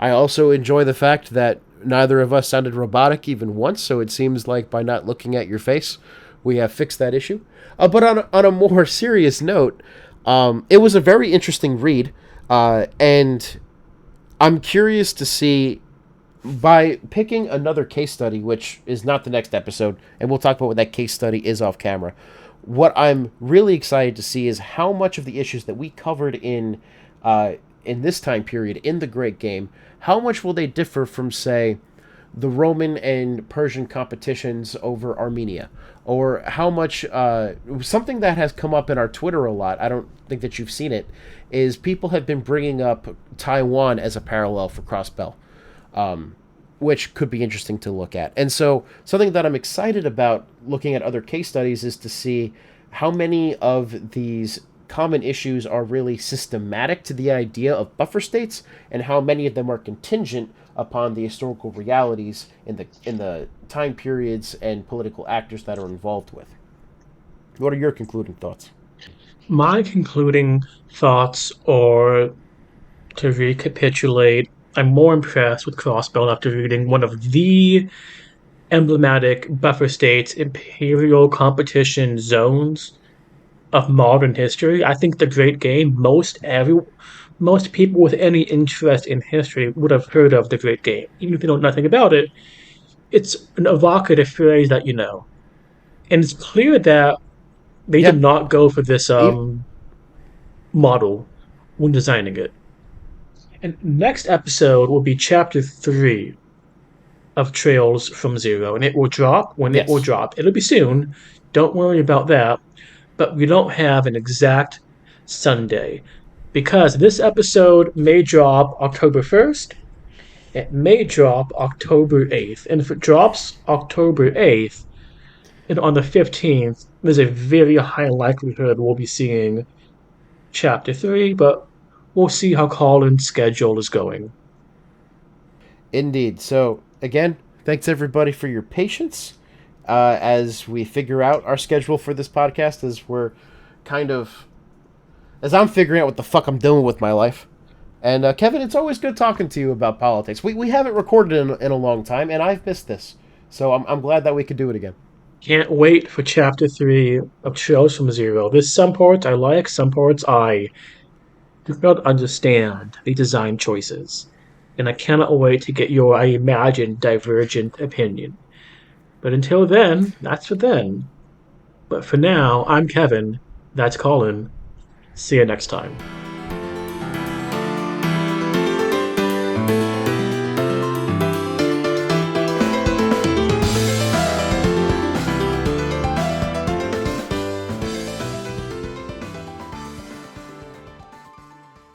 also enjoy the fact that neither of us sounded robotic even once, so it seems like by not looking at your face, we have fixed that issue. But on a more serious note, it was a very interesting read, and I'm curious to see, by picking another case study, which is not the next episode, and we'll talk about what that case study is off camera. What I'm really excited to see is how much of the issues that we covered in this time period in the Great Game, how much will they differ from, say, the Roman and Persian competitions over Armenia, or how much something that has come up in our Twitter a lot. I don't think that you've seen it. Is people have been bringing up Taiwan as a parallel for Crossbell, which could be interesting to look at. And so something that I'm excited about looking at other case studies is to see how many of these common issues are really systematic to the idea of buffer states, and how many of them are contingent upon the historical realities in the time periods and political actors that are involved with. What are your concluding thoughts? My concluding thoughts are, to recapitulate, I'm more impressed with Crossbell after reading one of the emblematic buffer states imperial competition zones of modern history. I think the Great Game, most people with any interest in history would have heard of the Great Game. Even if they know nothing about it, it's an evocative phrase that you know. And it's clear that they did Yeah. not go for this E- model when designing it. And next episode will be chapter 3 of Trails from Zero, and it will drop when it will yes. drop. It'll be soon. Don't worry about that. But we don't have an exact Sunday, because this episode may drop October 1st. It may drop October 8th. And if it drops October 8th, and on the 15th, there's a very high likelihood we'll be seeing chapter 3, but we'll see how Colin's schedule is going. Indeed. So, again, thanks everybody for your patience as we figure out our schedule for this podcast, as I'm figuring out what the fuck I'm doing with my life. And Kevin, it's always good talking to you about politics. We haven't recorded in a long time, and I've missed this. So I'm glad that we could do it again. Can't wait for chapter 3 of Trails from Zero. There's some parts I like, some parts I do not understand the design choices. And I cannot wait to get your, I imagine, divergent opinion. But until then, that's for then. But for now, I'm Kevin. That's Colin. See you next time.